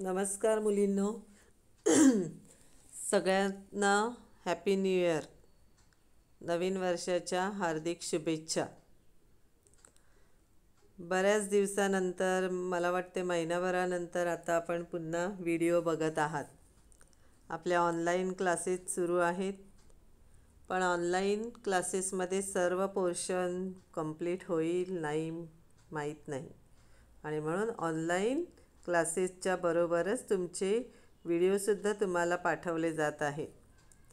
नमस्कार मुलींनो. सगळ्यांना happy new year, नवीन वर्षाच्या हार्दिक शुभेच्छा. बऱ्याच दिवसानंतर, मला वाटते महिनाभरानंतर, आता आपण पुन्हा व्हिडिओ बघत आहात. आपल्या ऑनलाईन क्लासेस सुरू आहेत, पण ऑनलाईन क्लासेसमध्ये सर्व पोर्शन कंप्लीट होईल नाही माहीत नाही, आणि म्हणून ऑनलाईन क्लासेसच्या बरोबरच तुमचे व्हिडिओसुद्धा तुम्हाला पाठवले जात आहेत.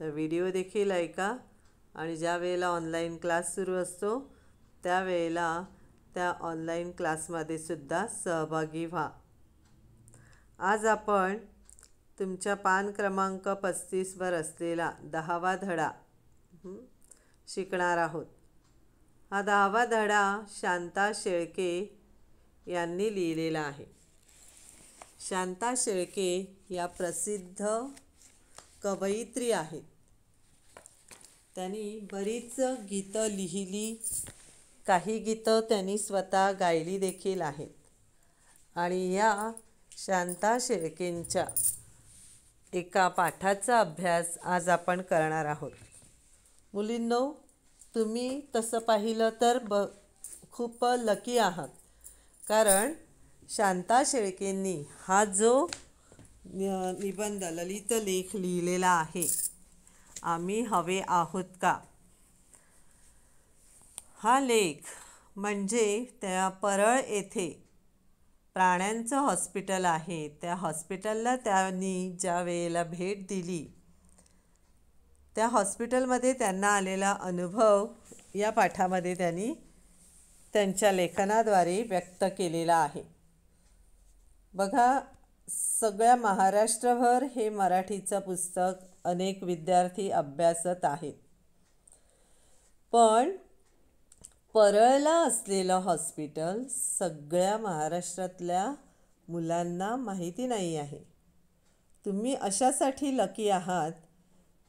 तर व्हिडिओ देखील ऐका, आणि ज्या वेळेला ऑनलाईन क्लास सुरू असतो त्यावेळेला त्या ऑनलाईन क्लासमध्ये सुद्धा सहभागी व्हा. आज आपण तुमच्या पान क्रमांक 35वर असलेला 10वा धडा शिकणार आहोत. हा 10वा धडा शांता शेळके यांनी लिहिलेला आहे. शांता शेळके या प्रसिद्ध कवयित्री आहेत. त्यांनी बरीच गीतं लिहिली, काही गीतं त्यांनी स्वतः गायली देखील आहेत. आणि या शांता शेळकेंच्या एका पाठाचा अभ्यास आज आपण करणार आहोत. मुलींनो, तुम्ही तसं पाहिलं तर खूप लकी आहात, कारण शांता शेळकेंनी हा जो निबंध, ललित लेख लिहिलेला आहे, आम्ही हवे आहोत का, हा लेख म्हणजे त्या परळ येथे प्राण्यांचं हॉस्पिटल आहे, त्या हॉस्पिटलला त्यांनी ज्या वेळेला भेट दिली, त्या हॉस्पिटलमध्ये त्यांना आलेला अनुभव या पाठामध्ये त्यांनी त्यांच्या लेखनाद्वारे व्यक्त केलेला आहे. बघा, सगळ्या महाराष्ट्रभर हे मराठीचं पुस्तक अनेक विद्यार्थी अभ्यासत आहेत, पण परळला असलेलं हॉस्पिटल सगळ्या महाराष्ट्रातल्या मुलांना माहिती नाही आहे. तुम्ही अशासाठी लकी आहात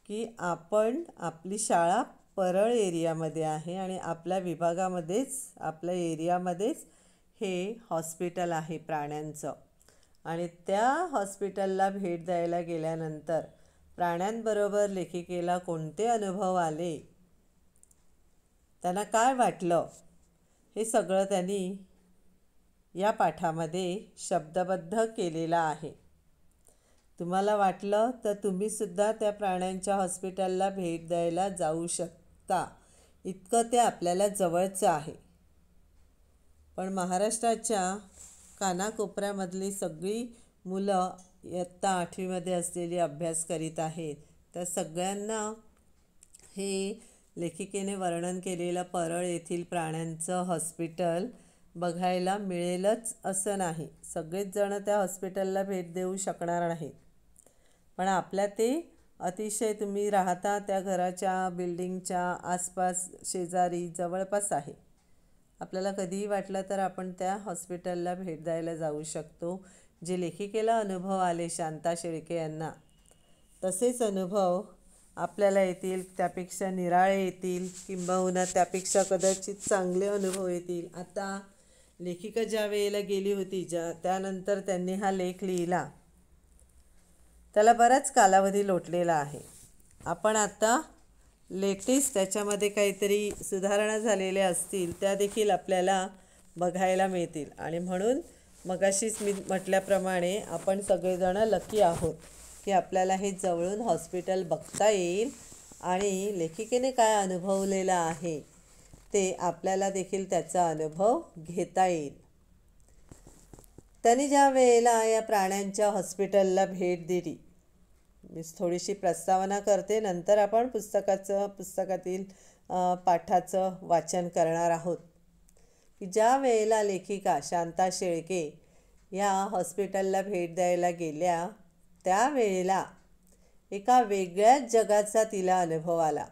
की आपण, आपली शाळा परळ एरियामध्ये आहे आणि आपल्या विभागामध्येच, आपल्या एरियामध्येच हे हॉस्पिटल आहे प्राण्यांचं. आणि त्या हॉस्पिटलला भेट द्यायला गेल्यानंतर प्राण्यांबरोबर लेखिकेला कोणते अनुभव आले, त्यांना काय वाटलं, हे सगळं त्यांनी या पाठामध्ये शब्दबद्ध केलेलं आहे. तुम्हाला वाटलं तर तुम्हीसुद्धा त्या प्राण्यांच्या हॉस्पिटलला भेट द्यायला जाऊ शकता, इतकं ते आपल्याला जवळचं आहे. पण महाराष्ट्राच्या कानाकोपऱ्यामधली सगळी मुलं इयत्ता 8वीमध्ये असलेली अभ्यास करीत आहेत. त्या सगळ्यांना हे लेखिकेने वर्णन केलेलं परळ येथील प्राण्यांचं हॉस्पिटल बघायला मिळेलच असं नाही. सगळेच जण त्या हॉस्पिटलला भेट देऊ शकणार नाहीत, पण आपल्या ते अतिशय, तुम्ही राहता त्या घराच्या बिल्डिंगच्या आसपास, शेजारी, जवळपास आहे. आपल्याला कधीही वाटलं तर आपण त्या हॉस्पिटलला भेट द्यायला जाऊ शकतो. जे लेखिकेला अनुभव आले शांता शेळके यांना, तसेच अनुभव आपल्याला येतील, त्यापेक्षा निराळे येतील, किंबहुना त्यापेक्षा कदाचित चांगले अनुभव येतील. आता लेखिका ज्या वेळेला गेली होती, त्यानंतर त्यांनी हा लेख लिहिला, त्याला बराच कालावधी लोटलेला आहे. आपण आता लेटेस्ट त्याच्यामध्ये काहीतरी सुधारणा झालेल्या असतील त्या देखील आपल्याला बघायला मिळतील. आणि म्हणून मगाशीच मी म्हटल्याप्रमाणे आपण सगळेजण लकी आहोत की आपल्याला हे जवळून हॉस्पिटल बघता येईल, आणि लेखिकेने काय अनुभवलेलं आहे ते आपल्याला देखील त्याचा अनुभव घेता येईल. त्यांनी ज्या वेळेला या प्राण्यांच्या हॉस्पिटलला भेट दिली, मी थोडीशी प्रस्तावना करते, नंतर आपण पुस्तकातील पाठाचं वाचन करणार आहोत. की ज्या वेळेला लेखिका शांता शेळके या हॉस्पिटलला भेट द्यायला गेल्या, त्यावेळेला एका वेगळ्याच जगाचा तिला अनुभव आला.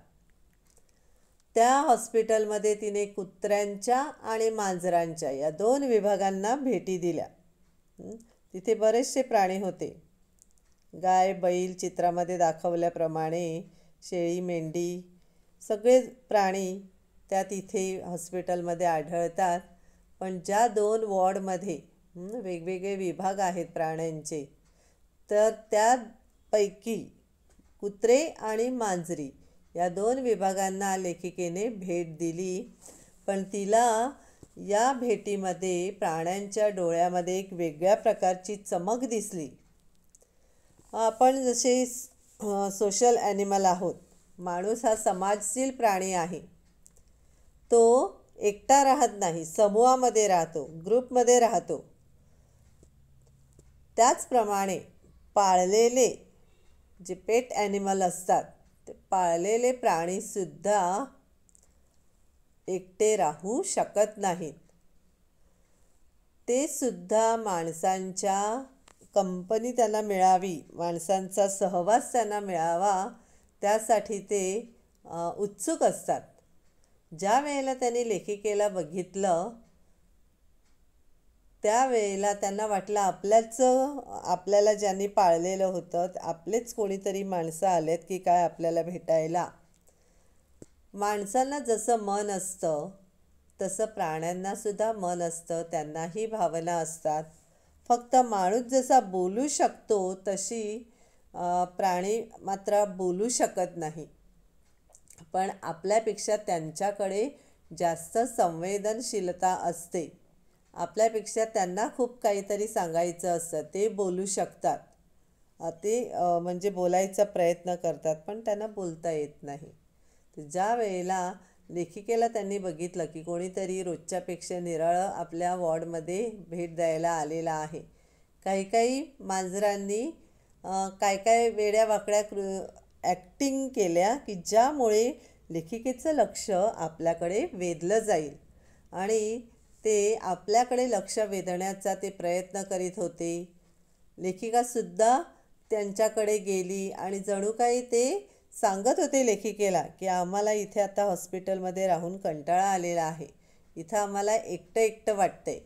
त्या हॉस्पिटलमध्ये तिने कुत्र्यांच्या आणि मांजरांच्या या 2 विभागांना भेटी दिल्या. तिथे बरेचसे प्राणी होते. गाय, बैल, चित्रामध्ये दाखवल्याप्रमाणे शेळी, मेंढी, सगळे प्राणी त्या तिथे हॉस्पिटलमध्ये आढळतात. पण ज्या 2 वॉर्डमध्ये वेगवेगळे विभाग आहेत प्राण्यांचे, तर त्यापैकी कुत्रे आणि मांजरी या 2 विभागांना लेखिकेने भेट दिली. पण तिला या भेटीमध्ये प्राण्यांच्या डोळ्यामध्ये एक वेगळ्या प्रकारची चमक दिसली. आपण जसे सोशल ॲनिमल आहोत, माणूस हा समाजशील प्राणी आहे. तो एकटा राहत नाही, समूहामध्ये राहतो, ग्रुपमध्ये राहतो. त्याचप्रमाणे पाळलेले जे पेट ॲनिमल असतात, ते पाळलेले प्राणीसुद्धा एकटे राहू शकत नाहीत. ते सुद्धा माणसांच्या कंपनी त्यांना मिळावी, माणसांचा सहवास त्यांना मिळावा, त्यासाठी ते उत्सुक असतात. ज्या वेळेला त्यांनी लेखिकेला बघितलं, त्यावेळेला त्यांना वाटलं आपल्याला ज्यांनी पाळलेलं होतं, आपलेच कोणीतरी माणसं आलेत की काय आपल्याला भेटायला. माणसांना जसं मन असतं तसं प्राण्यांनासुद्धा मन असतं, त्यांनाही भावना असतात. फक्त माणूस जसा बोलू शकतो तशी प्राणी मात्र बोलू शकत नाही. पण आपल्यापेक्षा त्यांच्याकडे जास्त संवेदनशीलता असते. आपल्यापेक्षा त्यांना खूप काहीतरी सांगायचं असतं. ते बोलू शकतात. म्हणजे बोलायचा प्रयत्न करतात, पण त्यांना बोलता येत नाही. ज्या वेळेला लेखिकेला त्यांनी बघितलं की कोणीतरी रोजच्यापेक्षा निराळं आपल्या वॉर्डमध्ये भेट द्यायला आलेला आहे. काही मांजरांनी काय वेड्यावाकड्या ॲक्टिंग केल्या की ज्यामुळे लेखिकेचं लक्ष आपल्याकडे वेधलं जाईल आणि ते आपल्याकडे लक्ष वेधण्याचा ते प्रयत्न करीत होते. लेखिकासुद्धा त्यांच्याकडे गेली आणि जणू काही ते सांगत होते लेखिकेला की आम्हाला इथे आता हॉस्पिटलमध्ये राहून कंटाळा आलेला आहे. इथं आम्हाला एकटं वाटतंय.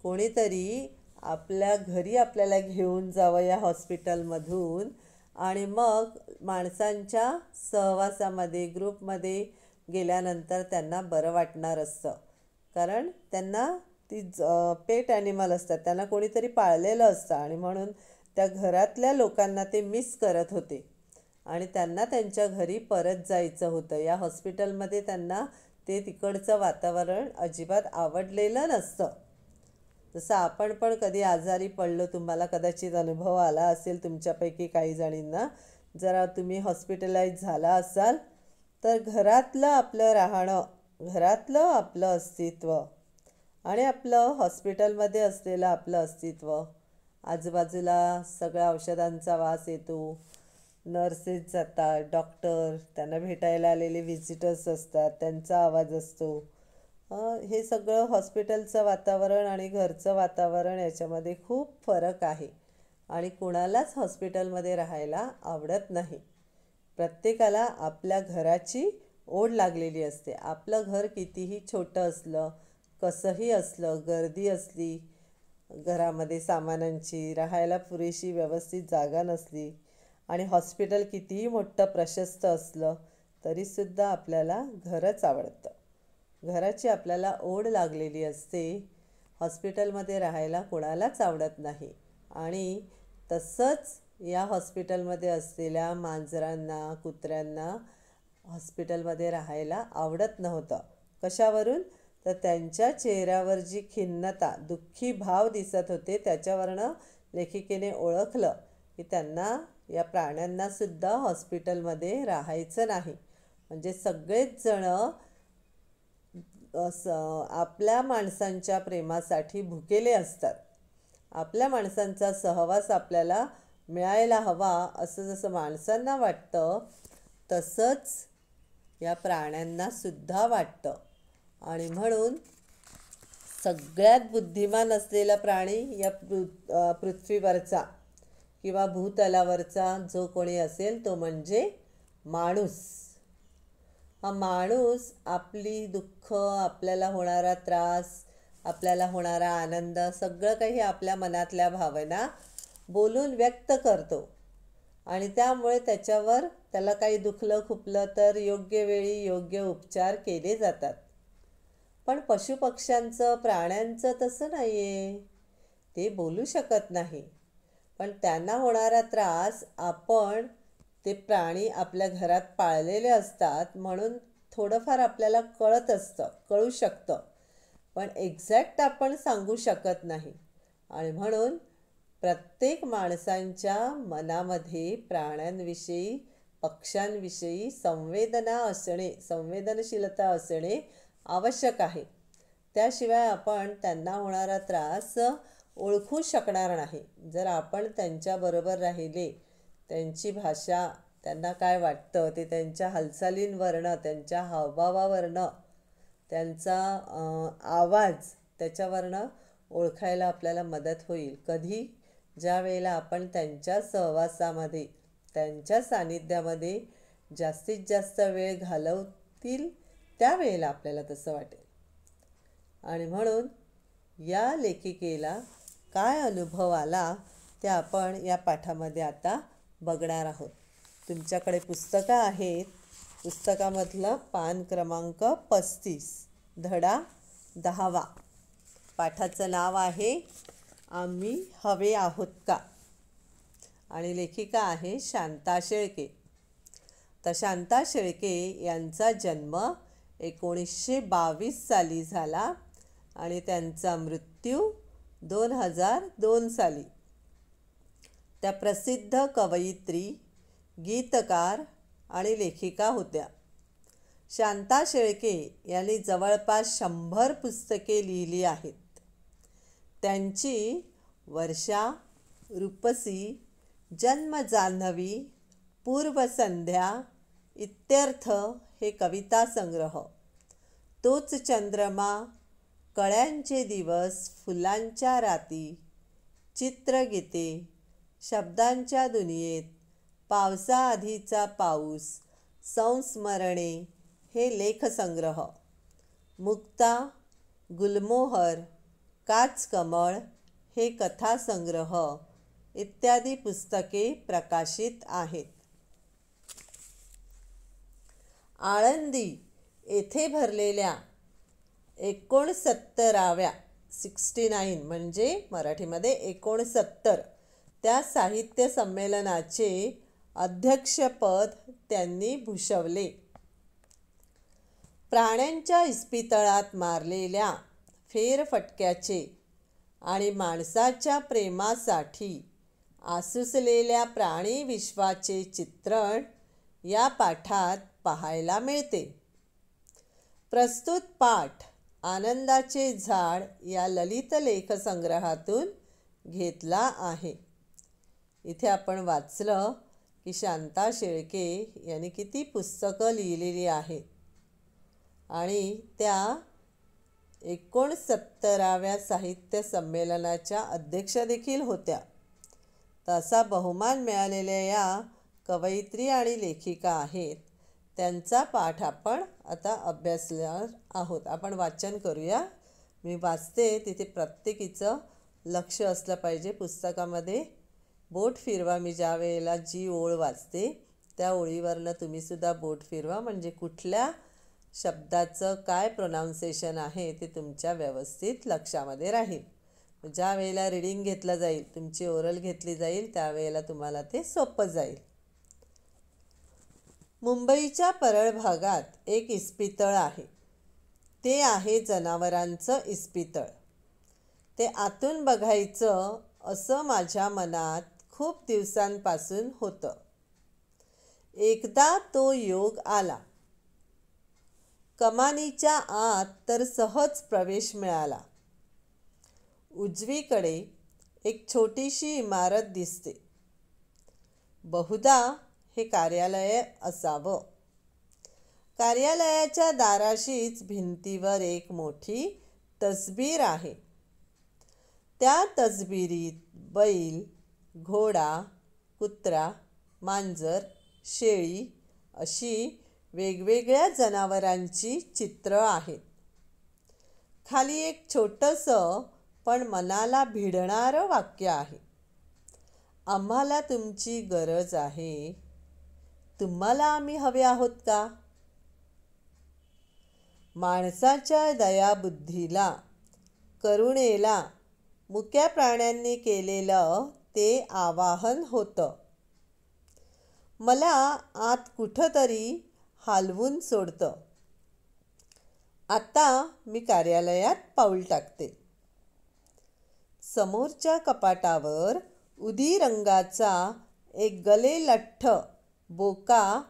कोणीतरी आपल्या घरी आपल्याला घेऊन जावं या हॉस्पिटलमधून आणि मग माणसांच्या सहवासामध्ये, ग्रुपमध्ये गेल्यानंतर त्यांना बरं वाटणार असतं. कारण त्यांना ती पेट ॲनिमल असतात, त्यांना कोणीतरी पाळलेलं असतं आणि म्हणून त्या घरातल्या लोकांना ते मिस करत होते आणि त्यांना त्यांच्या घरी परत जायचं होतं. या हॉस्पिटलमध्ये त्यांना ते तिकडचं वातावरण अजिबात आवडलेलं नसतं. जसं आपण पण कधी आजारी पडलो, तुम्हाला कदाचित अनुभव आला असेल तुमच्यापैकी काही जणींना. जरा तुम्ही हॉस्पिटलाइज झाला असाल तर घरातलं आपलं राहणं, घरातलं आपलं अस्तित्व आणि आपलं हॉस्पिटलमध्ये असलेलं आपलं अस्तित्व, आजूबाजूला सगळ्या औषधांचा वास येतो, नर्सेस जातात, डॉक्टर, त्यांना भेटायला आलेले व्हिजिटर्स असतात, त्यांचा आवाज असतो. हे सगळं हॉस्पिटलचं वातावरण आणि घरचं वातावरण याच्यामध्ये खूप फरक आहे आणि कुणालाच हॉस्पिटलमध्ये राहायला आवडत नाही. प्रत्येकाला आपल्या घराची ओढ लागलेली असते. आपलं घर कितीही छोटं असलं, कसंही असलं, गर्दी असली घरामध्ये सामानांची, राहायला पुरेशी व्यवस्थित जागा नसली आणि हॉस्पिटल कितीही मोठं प्रशस्त असलं तरीसुद्धा आपल्याला घरच आवडतं. घराची आपल्याला ओढ लागलेली असते. हॉस्पिटलमध्ये राहायला कोणालाच आवडत नाही आणि तसंच या हॉस्पिटलमध्ये असलेल्या मांजरांना, कुत्र्यांना हॉस्पिटलमध्ये राहायला आवडत नव्हतं. कशावरून? तर त्यांच्या चेहऱ्यावर जी खिन्नता, दुःखी भाव दिसत होते, त्याच्यावरनं लेखिकेने ओळखलं की त्यांना, या प्राण्यांनासुद्धा हॉस्पिटलमध्ये राहायचं नाही. म्हणजे सगळेच जणं आपल्या माणसांच्या प्रेमासाठी भुकेले असतात. आपल्या माणसांचा सहवास आपल्याला मिळायला हवा असं जसं माणसांना वाटतं, तसंच या प्राण्यांनासुद्धा वाटतं. आणि म्हणून सगळ्यात बुद्धिमान असलेला प्राणी या पृथ्वीवरचा किंवा भूतलावरचा जो कोणी असेल तो म्हणजे माणूस. हा माणूस आपली दुःख, आपल्याला होणारा त्रास, आपल्याला होणारा आनंद, सगळं काही आपल्या मनातल्या भावना बोलून व्यक्त करतो आणि त्यामुळे त्याला काही दुखलं खुपलं तर योग्य वेळी योग्य उपचार केले जातात. पण पशुपक्ष्यांचं, प्राण्यांचं तसं नाही आहे. ते बोलू शकत नाही. पण त्यांना होणारा त्रास आपण ते प्राणी आपल्या घरात पाळलेले असतात म्हणून थोडंफार आपल्याला कळू शकतं, पण एक्झॅक्ट आपण सांगू शकत नाही. आणि म्हणून प्रत्येक माणसांच्या मनामध्ये प्राण्यांविषयी, पक्ष्यांविषयी संवेदनशीलता असणे आवश्यक आहे. त्याशिवाय आपण त्यांना होणारा त्रास ओळखू शकणार नाही. जर आपण त्यांच्याबरोबर राहिले, त्यांची भाषा, त्यांना काय वाटतं ते त्यांच्या हालचालींवरनं, त्यांच्या हावभावावरनं, त्यांचा आवाज त्याच्यावरनं ओळखायला आपल्याला मदत होईल. कधी? ज्या वेळेला आपण त्यांच्या सहवासामध्ये, त्यांच्या सानिध्यामध्ये जास्तीत जास्त वेळ घालवतील त्यावेळेला आपल्याला तसं वाटेल. आणि म्हणून या लेखिकेला काय अनुभव आला ते आपण या पाठामध्ये आता बघणार आहोत. तुमच्याकडे पुस्तकं आहेत. पुस्तकामधलं पान क्रमांक 35, धडा 10. पाठाचं नाव आहे आम्ही हवे आहोत का? आणि लेखिका आहे शांता शेळके. तर शांता शेळके यांचा जन्म 1922 साली झाला आणि त्यांचा मृत्यू 2002 साली. त्या प्रसिद्ध कवयित्री, गीतकार आणि लेखिका होत्या. शांता शेळके यांनी जवळपास 100 पुस्तके लिहिली आहेत. त्यांची वर्षा, रूपसी, जन्म जान्हवी, पूर्वसंध्या, इत्यर्थ हे कविता संग्रह, तोच चंद्रमा, कळ्यांचे दिवस, फुलांच्या राती, चित्रगीते, शब्दांच्या दुनियेत, पावसाआधीचा पाऊस, संस्मरणे हे लेखसंग्रह, मुक्ता, गुलमोहर, काचकमळ हे कथासंग्रह इत्यादी पुस्तके प्रकाशित आहेत. आळंदी येथे भरलेल्या 69 म्हणजे मराठीमध्ये 69 त्या साहित्य संमेलनाचे अध्यक्षपद त्यांनी भूषवले. प्राण्यांच्या इस्पितळात मारलेल्या फेरफटक्याचे आणि माणसाच्या प्रेमासाठी आसुसलेल्या प्राणी विश्वाचे चित्रण या पाठात पाहायला मिळते. प्रस्तुत पाठ आनंदाचे झाड या ललित लेखसंग्रहातून घेतला आहे. इथे आपण वाचलं की शांता शेळके यांनी किती पुस्तकं लिहिलेली आहेत आणि त्या 69व्या साहित्य संमेलनाच्या अध्यक्ष देखील होत्या. तर असा बहुमान मिळालेल्या या कवयित्री आणि लेखिका आहेत. त्यांचा पाठ आपण आता अभ्यासणार आहोत. आपण वाचन करूया. मी वाचते, तिथे प्रत्येकीचं लक्ष असलं पाहिजे. पुस्तकामध्ये बोट फिरवा. मी ज्या वेळेला जी ओळ वाचते त्या ओळीवरनं तुम्हीसुद्धा बोट फिरवा, म्हणजे कुठल्या शब्दाचं काय प्रोनाऊन्सिएशन आहे ते तुमच्या व्यवस्थित लक्षामध्ये राहील. ज्या वेळेला रीडिंग घेतलं जाईल, तुमची ओरल घेतली जाईल, त्यावेळेला तुम्हाला ते सोपं जाईल. मुंबईच्या परळ भागात एक इस्पितळ आहे. ते आहे जनावरांचं इस्पितळ. ते आतून बघायचं असं माझ्या मनात खूप दिवसांपासून होतं. एकदा तो योग आला. कमानीच्या आत तर सहज प्रवेश मिळाला. उजवीकडे एक छोटीशी इमारत दिसते. बहुधा हे कार्यालय असावं. कार्यालयाच्या दाराशीच भिंतीवर एक मोठी तसबीर आहे. त्या तसबिरीत बैल, घोडा, कुत्रा, मांजर, शेळी अशी वेगवेगळ्या जनावरांची चित्र आहेत. खाली एक छोटंसं पण मनाला भिडणारं वाक्य आहे. आम्हाला तुमची गरज आहे. तुम्हाला आम्ही हवे आहोत का? माणसाच्या दयाबुद्धीला, करुणेला मुक्या प्राण्यांनी केलेलं ते आवाहन होतं. मला आत कुठंतरी हालवून सोडतं. आता मी कार्यालयात पाऊल टाकते. समोरच्या कपाटावर उदी रंगाचा एक गलेलठ्ठ बोका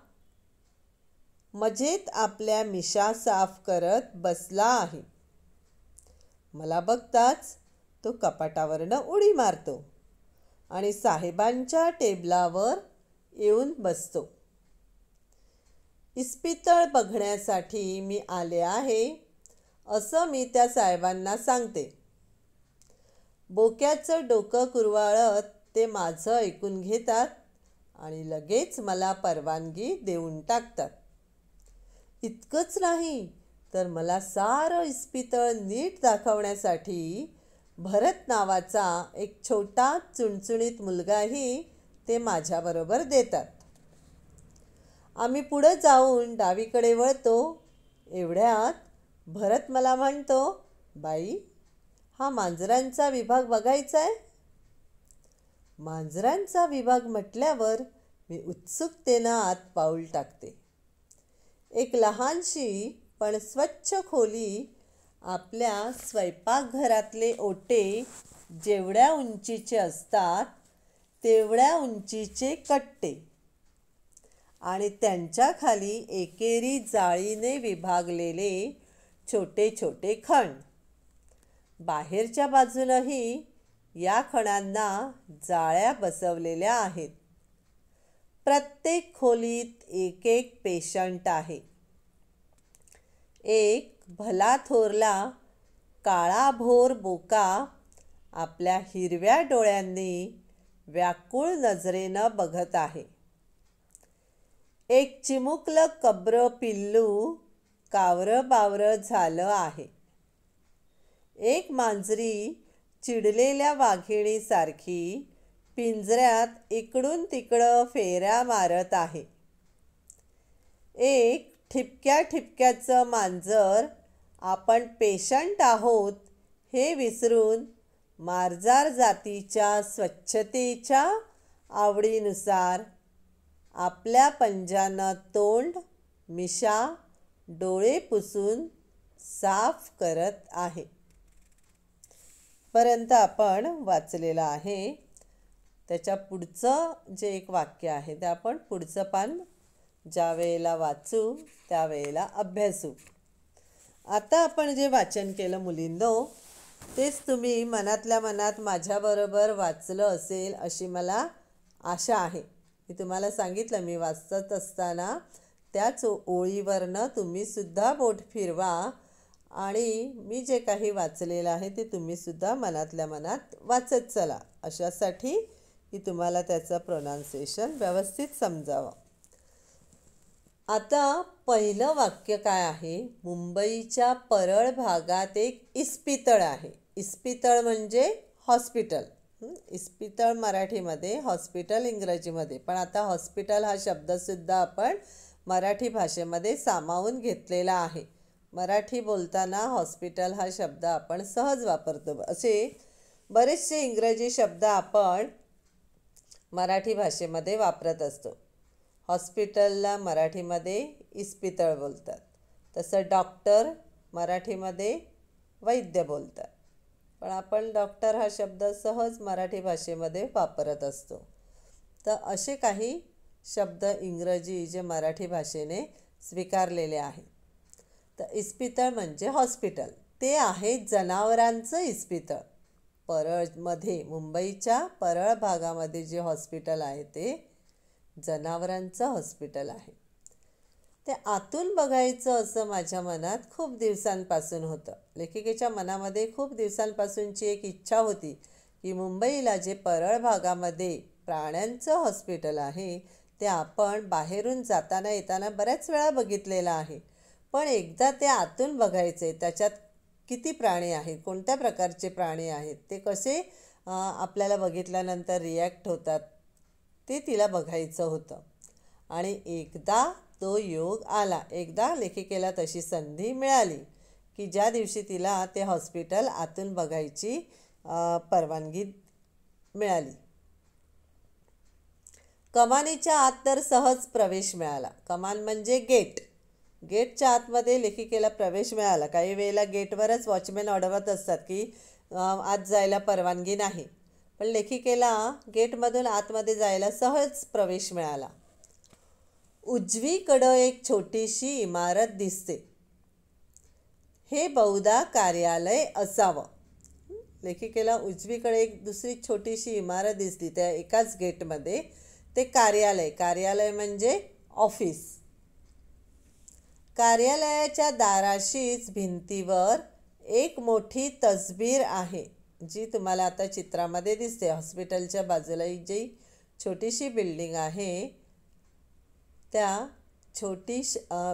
मजेत आपल्या मिशा साफ करत बसला आहे. मला बघताच तो कपाटावरनं उडी मारतो आणि साहेबांच्या टेबलावर येऊन बसतो. इस्पितळ बघण्यासाठी मी आले आहे असं मी त्या साहेबांना सांगते. बोक्याचं डोकं कुरवाळत ते माझं ऐकून घेतात आणि लगेच मला परवानगी देऊन टाकतात. इतकंच नाही तर मला सारं इस्पितळ नीट दाखवण्यासाठी भरत नावाचा एक छोटा चुणचुणीत मुलगाही ते माझ्याबरोबर देतात. आम्ही पुढं जाऊन डावीकडे वळतो. एवढ्यात भरत मला म्हणतो, बाई, हा मांजरांचा विभाग बघायचा आहे. मांजरांचा विभाग म्हटल्यावर मी उत्सुकतेनं आत पाऊल टाकते. एक लहानशी पण स्वच्छ खोली. आपल्या स्वयंपाकघरातले ओटे जेवढ्या उंचीचे असतात तेवढ्या उंचीचे कट्टे आणि त्यांच्या खाली एकेरी जाळीने विभागलेले छोटे छोटे खण. बाहेरच्या बाजूनही या खणांना जाळ्या बसवलेल्या आहेत. प्रत्येक खोलीत एक एक पेशंट आहे. एक भला थोरला काळाभोर बोका आपल्या हिरव्या डोळ्यांनी व्याकुळ नजरेनं बघत आहे. एक चिमुकलं कब्र पिल्लू कावरं बावरं झालं आहे. एक मांजरी चिडलेल्या वाघिणीसारखी पिंजऱ्यात इकडून तिकडं फेऱ्या मारत आहे. एक ठिपक्या ठिपक्याचं मांजर आपण पेशंट आहोत हे विसरून मार्जार जातीच्या स्वच्छतेच्या आवडीनुसार आपल्या पंजानं तोंड, मिशा, डोळे पुसून साफ करत आहे. पर्यंत आपण वाचलेलं आहे. त्याच्या पुढचं जे एक वाक्य आहे ते आपण पुढचं पान ज्या वेळेला वाचू त्यावेळेला अभ्यासू. आता आपण जे वाचन केलं मुलींनो, तेच तुम्ही मनातल्या मनात माझ्याबरोबर वाचलं असेल अशी मला आशा आहे. मी तुम्हाला सांगितलं मी वाचत असताना त्याच ओळीवरनं तुम्हीसुद्धा बोट फिरवा आणि मी जे काही वाचलेलं आहे ते तुम्हीसुद्धा मनातल्या मनात वाचत चला. अशासाठी की तुम्हाला त्याचं प्रोनाउन्सिएशन व्यवस्थित समजावं. आता पहिलं वाक्य काय आहे? मुंबईच्या परळ भागात एक इस्पितळ आहे. इस्पितळ म्हणजे हॉस्पिटल. इस्पितळ मराठीमध्ये, हॉस्पिटल इंग्रजीमध्ये. पण आता हॉस्पिटल हा शब्दसुद्धा आपण मराठी भाषेमध्ये सामावून घेतलेला आहे. मराठी बोलताना हॉस्पिटल हा शब्द आपण सहज वापरतो. असे बरेचसे इंग्रजी शब्द आपण मराठी भाषेमध्ये वापरत असतो. हॉस्पिटलला मराठीमध्ये इस्पितळ बोलतात. तसं डॉक्टर मराठीमध्ये वैद्य बोलतात. पण आपण डॉक्टर हा शब्द सहज मराठी भाषेमध्ये वापरत असतो. तर असे काही शब्द इंग्रजी जे मराठी भाषेने स्वीकारलेले आहेत. तर इस्पितळ म्हणजे हॉस्पिटल. ते आहे जनावरांचं इस्पितळ. परळमध्ये, मुंबईच्या परळ भागामध्ये जे हॉस्पिटल आहे ते जनावरांचं हॉस्पिटल आहे. ते आतून बघायचं असं माझ्या मनात खूप दिवसांपासून होतं. लेखिकेच्या मनामध्ये खूप दिवसांपासूनची एक इच्छा होती की मुंबईला जे परळ भागामध्ये प्राण्यांचं हॉस्पिटल आहे ते आपण बाहेरून जाताना येताना बऱ्याच वेळा बघितलेलं आहे. पण एकदा ते आतून बघायचे, त्याच्यात किती प्राणी आहेत, कोणत्या प्रकारचे प्राणी आहेत, ते कसे आपल्याला बघितल्यानंतर रिॲक्ट होतात ते तिला बघायचं होतं. आणि एकदा तो योग आला. एकदा लेखिकेला तशी संधी मिळाली की ज्या दिवशी तिला ते हॉस्पिटल आतून बघायची परवानगी मिळाली. कमानीच्या आत तर सहज प्रवेश मिळाला. कमान म्हणजे गेट. गेटच्या आतमध्ये लेखिकेला प्रवेश मिळाला. काही वेळेला गेटवरच वॉचमॅन अडवत असतात की आत जायला परवानगी नाही, पण लेखिकेला गेटमधून आतमध्ये जायला सहज प्रवेश मिळाला. उजवीकडं एक छोटीशी इमारत दिसते. हे बहुधा कार्यालय असावं. लेखिकेला उजवीकडे एक दुसरी छोटीशी इमारत दिसली त्या एकाच गेटमध्ये. ते कार्यालय. कार्यालय म्हणजे ऑफिस. कार्यालयाच्या दाराशीच भिंतीवर एक मोठी तसबीर आहे, जी तुम्हाला आता चित्रामध्ये दिसते. हॉस्पिटलच्या बाजूला जी छोटीशी बिल्डिंग आहे त्या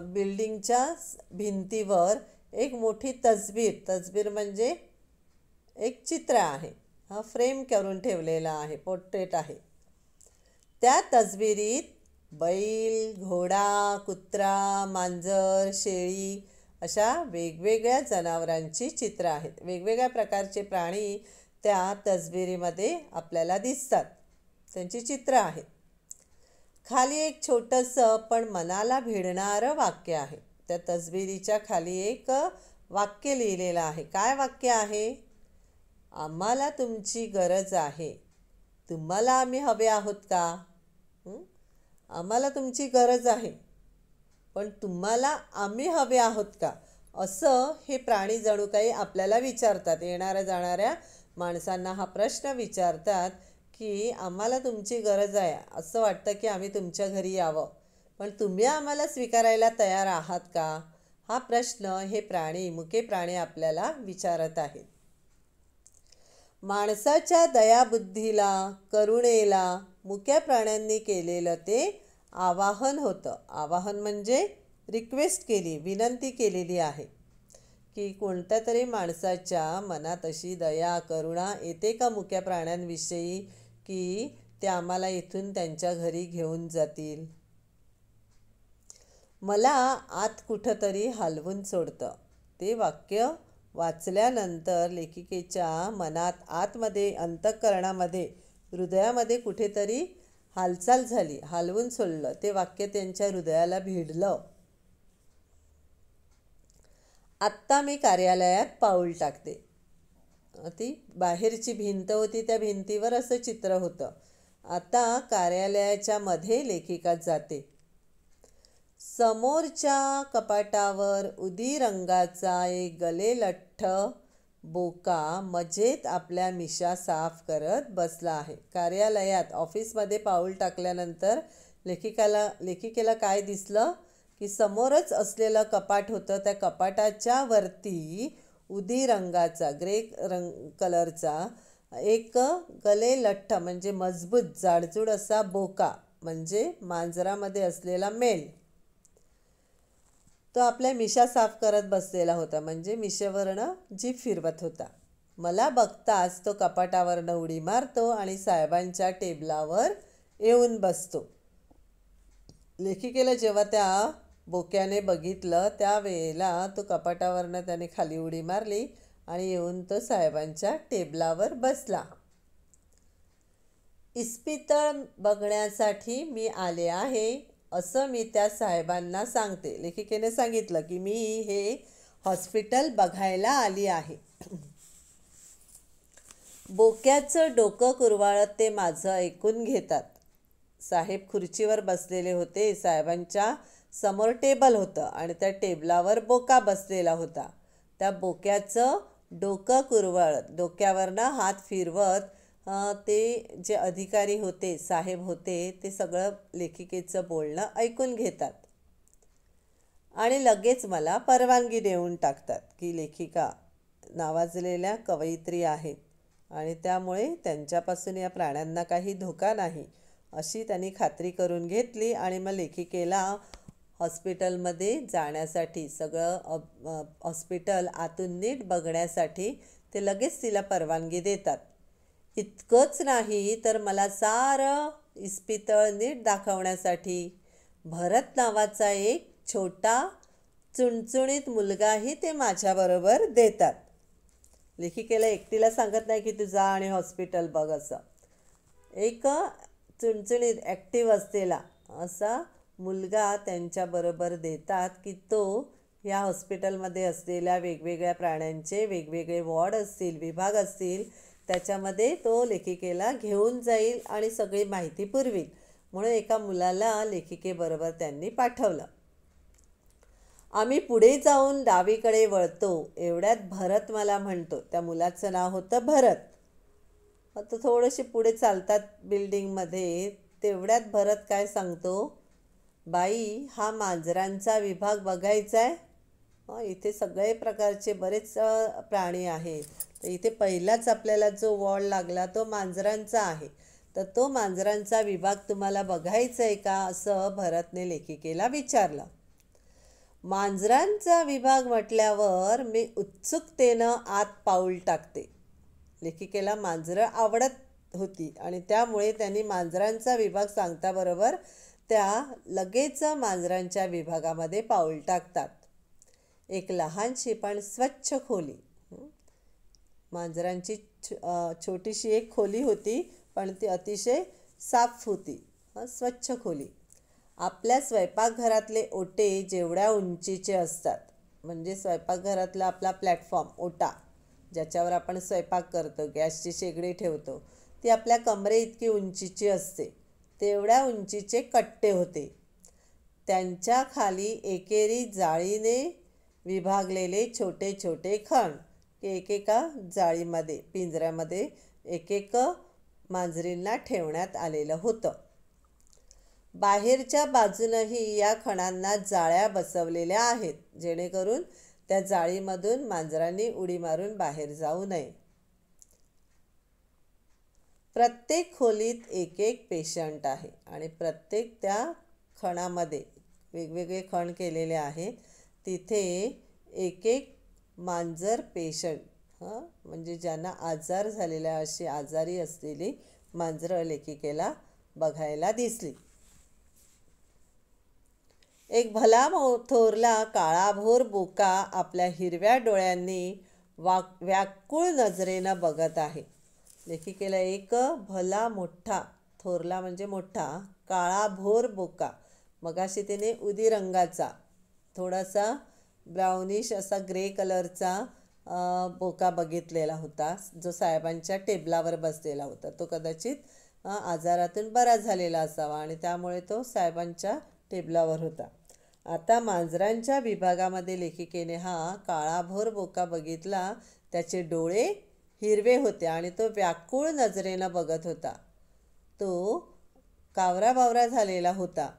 बिल्डिंगच्या भिंतीवर एक मोठी तसबीर. तसबीर म्हणजे एक चित्र आहे. हा फ्रेम करून ठेवलेला आहे, पोर्ट्रेट आहे. त्या तसबिरीत बैल, घोडा, कुत्रा, मांजर, शेळी अशा वेगवेगळ्या जनावरांची चित्रं आहेत. वेगवेगळ्या प्रकारचे प्राणी त्या तसबिरीमध्ये आपल्याला दिसतात. त्यांची चित्रं आहेत. खाली एक छोटंसं पण मनाला भिडणारं वाक्य आहे. त्या तसबिरीच्या खाली एक वाक्य लिहिलेलं आहे. काय वाक्य आहे? आम्हाला तुमची गरज आहे. तुम्हाला आम्ही हवे आहोत का? आम्हाला तुमची गरज आहे, पण तुम्हाला आम्ही हवे आहोत का? असं हे प्राणी जणू काही आपल्याला विचारतात. येणाऱ्या जाणाऱ्या माणसांना हा प्रश्न विचारतात की आम्हाला तुमची गरज आहे. असं वाटतं की आम्ही तुमच्या घरी यावं, पण तुम्ही आम्हाला स्वीकारायला तयार आहात का? हा प्रश्न हे मुके प्राणी आपल्याला विचारत आहेत. माणसाच्या दयाबुद्धीला, करुणेला मुक्या प्राण्यांनी केलेलं ते आवाहन होतं. आवाहन म्हणजे रिक्वेस्ट केली, विनंती केलेली आहे की कोणत्या तरी माणसाच्या मनात अशी दया, करुणा येते का मुक्या प्राण्यांविषयी की ते आम्हाला इथून त्यांच्या घरी घेऊन जातील. मला आत कुठंतरी हलवून सोडतं. ते वाक्य वाचल्यानंतर लेखिकेच्या मनात, आतमध्ये, अंतःकरणामध्ये, हृदयामध्ये कुठेतरी हालचाल झाली. हलवून सोडलं. ते वाक्य त्यांच्या हृदयाला भिडलं. आत्ता मी कार्यालयात पाऊल टाकते. ती बाहेरची भिंत होती, त्या भिंतीवर असं चित्र होतं. आता कार्यालयाच्या मध्ये लेखिका जाते. समोरच्या कपाटावर उदी रंगाचा एक गलेलठ्ठ बोका मजेत आपल्या मिशा साफ करत बसला आहे. कार्यालयात, ऑफिसमध्ये पाऊल टाकल्यानंतर लेखिकेला काय दिसलं की समोरच असलेलं कपाट होतं. त्या कपाटाच्या वरती उदी रंगाचा, ग्रे कलरचा एक गलेलठ्ठ म्हणजे मजबूत, जाडजूड असा बोका, म्हणजे मांजरामध्ये असलेला मेल, तो आपल्या मिशा साफ करत बसलेला होता. म्हणजे मिशेवरनं जीभ फिरवत होता. मला बघताच तो कपाटावरनं उडी मारतो आणि साहेबांच्या टेबलावर येऊन बसतो. लेखिकेला जेव्हा त्या बोक्याने बघितलं त्यावेळेला तो कपाटावरनं त्याने खाली उडी मारली आणि येऊन तो साहेबांच्या टेबलावर बसला. इस्पितळ बघण्यासाठी मी आले आहे असं मी त्या साहेबांना सांगते. लेखिकेने सांगितलं की मी हे हॉस्पिटल बघायला आली आहे. बोक्याचं डोकं कुरवाळत ते माझं ऐकून घेतात. साहेब खुर्चीवर बसलेले होते. साहेबांच्या समोर टेबल होतं आणि त्या टेबलावर बोका बसलेला होता. त्या बोक्याचं डोकं कुरवाळत, डोक्यावरनं हात फिरवत ते जे अधिकारी होते, साहेब होते, ते सगळं लेखिकेचं बोलणं ऐकून घेतात आणि लगेच मला परवानगी देऊन टाकतात की लेखिका नावाजलेल्या कवयित्री आहेत आणि त्यामुळे त्यांच्यापासून या प्राण्यांना काही धोका नाही, अशी त्यांनी खात्री करून घेतली. आणि मग लेखिकेला हॉस्पिटलमध्ये जाण्यासाठी, सगळं हॉस्पिटल आतून नीट बघण्यासाठी ते लगेच तिला परवानगी देतात. इतकंच नाही तर मला सारं इस्पितळ नीट दाखवण्यासाठी भरत नावाचा एक छोटा चुणचुणीत मुलगाही ते माझ्याबरोबर देतात. लेखिकेला एकटीला सांगत नाही की तू जा आणि हॉस्पिटल बघ असं. एक चुणचुणीत ॲक्टिव्ह असलेला असा मुलगा त्यांच्याबरोबर देतात की तो या हॉस्पिटलमध्ये असलेल्या वेगवेगळ्या प्राण्यांचे वेगवेगळे वॉर्ड असतील, विभाग असतील, त्याच्यामध्ये तो लेखिकेला घेऊन जाईल आणि सगळी माहिती पुरवेल. म्हणून एका मुलाला लेखिकेबरोबर त्यांनी पाठवलं. आम्ही पुढे जाऊन डावीकडे वळतो, एवढ्यात भरत मला म्हणतो. त्या मुलाचं नाव होतं भरत. आता थोडेसे पुढे चालतात बिल्डिंगमध्ये, तेवढ्यात भरत काय सांगतो, बाई हा मांजरांचा विभाग बघायचा आहे. इथे सगळे प्रकारचे बरेच प्राणी आहेत. तर इथे पहिलाच आपल्याला जो वॉर्ड लागला तो मांजरांचा आहे. तर तो मांजरांचा विभाग तुम्हाला बघायचा आहे का, असं भरतने लेखिकेला विचारलं. मांजरांचा विभाग म्हटल्यावर मी उत्सुकतेनं आत पाऊल टाकते. लेखिकेला मांजरं आवडत होती आणि त्यामुळे त्यांनी मांजरांचा विभाग सांगताबरोबर त्या लगेच मांजरांच्या विभागामध्ये पाऊल टाकतात. एक लहानशी पण स्वच्छ खोली. मांजरांची छोटीशी एक खोली होती, पण ती अतिशय साफ होती. स्वच्छ खोली. आपल्या स्वयंपाकघरातले ओटे जेवढ्या उंचीचे असतात, म्हणजे स्वयंपाकघरातला आपला प्लॅटफॉर्म, ओटा, ज्याच्यावर आपण स्वयंपाक करतो, गॅसची शेगडी ठेवतो, ती आपल्या कमरे इतकी उंचीची असते. तेवढ्या उंचीचे कट्टे होते. त्यांच्या खाली एकेरी जाळीने विभागलेले छोटे छोटे खण, एकेका जाळीमध्ये, पिंजऱ्यामध्ये एक मांजरींना ठेवण्यात आलेलं होतं. बाहेरच्या बाजूनही या खणांना जाळ्या बसवलेल्या आहेत, जेणेकरून त्या जाळीमधून मांजरांनी उडी मारून बाहेर जाऊ नये. प्रत्येक खोलीत एक एक पेशंट आहे आणि प्रत्येक त्या खणामध्ये वेगवेगळे खण केलेले आहेत. तिथे एक एक मांजर पेशंट, म्हणजे ज्यांना आजार झालेला, अशी आजारी असलेली मांजरं लेखिकेला बघायला दिसली. एक भला थोरला काळाभोर बोका आपल्या हिरव्या डोळ्यांनी व्याकुळ नजरेनं बघत आहे. लेखिकेला एक भला मोठा, थोरला म्हणजे मोठा, काळाभोर बोका, मगाशी तिने उदी रंगाचा, थोडासा ब्राउनिश असा ग्रे कलरचा बोका बघितलेला होता, जो साहेबांच्या टेबलावर बसलेला होता. तो कदाचित आजारातून बरा झालेला असावा आणि त्यामुळे तो साहेबांच्या टेबलावर होता. आता मांजरांच्या विभागामध्ये लेखिकेने हा काळाभोर बोका बघितला. त्याचे डोळे हिरवे होते आणि तो व्याकुळ नजरेनं बघत होता. तो कावराबावरा झालेला होता.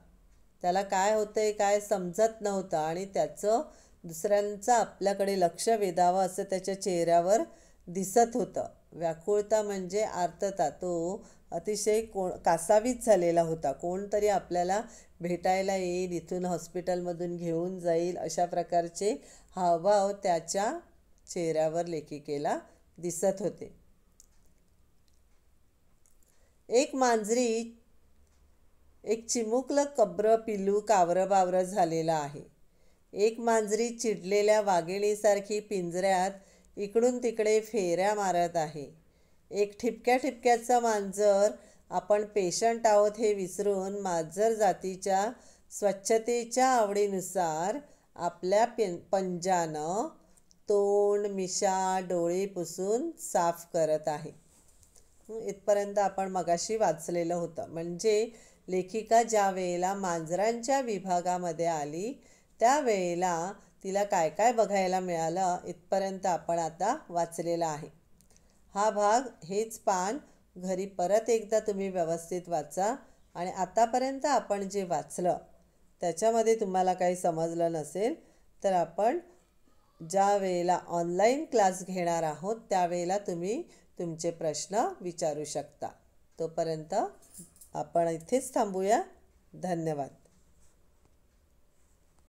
त्याला काय होतंय काय समजत नव्हतं आणि त्याचं दुसऱ्यांचं आपल्याकडे लक्ष वेधावं असं त्याच्या चेहऱ्यावर दिसत होतं. व्याकुळता म्हणजे आर्तता. तो अतिशय कासावीस झालेला होता. कोणतरी आपल्याला भेटायला येईल, इथून हॉस्पिटलमधून घेऊन जाईल, अशा प्रकारचे हावभाव त्याच्या चेहऱ्यावर लेखिकेला दिसत होते. एक मांजरी, एक चिमुकलं कब्र पिल्लू कावरबावर झालेलं आहे. एक मांजरी चिडलेल्या वाघिणीसारखी पिंजऱ्यात इकडून तिकडे फेऱ्या मारत आहे. एक ठिपक्या ठिपक्याचं मांजर आपण पेशंट आहोत हे विसरून मांजर जातीच्या स्वच्छतेच्या आवडीनुसार आपल्या पंजानं तोंड, मिशा, डोळे पुसून साफ करत आहे. इथपर्यंत आपण मगाशी वाचलेलं होतं. म्हणजे लेखिका ज्या वेळेला मांजरांच्या विभागामध्ये आली त्यावेळेला तिला काय काय बघायला मिळालं, इथपर्यंत आपण आता वाचलेलं आहे. हा भाग, हेच पान घरी परत एकदा तुम्ही व्यवस्थित वाचा आणि आतापर्यंत आपण जे वाचलं त्याच्यामध्ये तुम्हाला काही समजलं नसेल तर आपण ज्या वेळेला ऑनलाईन क्लास घेणार आहोत त्यावेळेला तुम्ही तुमचे प्रश्न विचारू शकता. तोपर्यंत आपण इथेच थांबूया. धन्यवाद.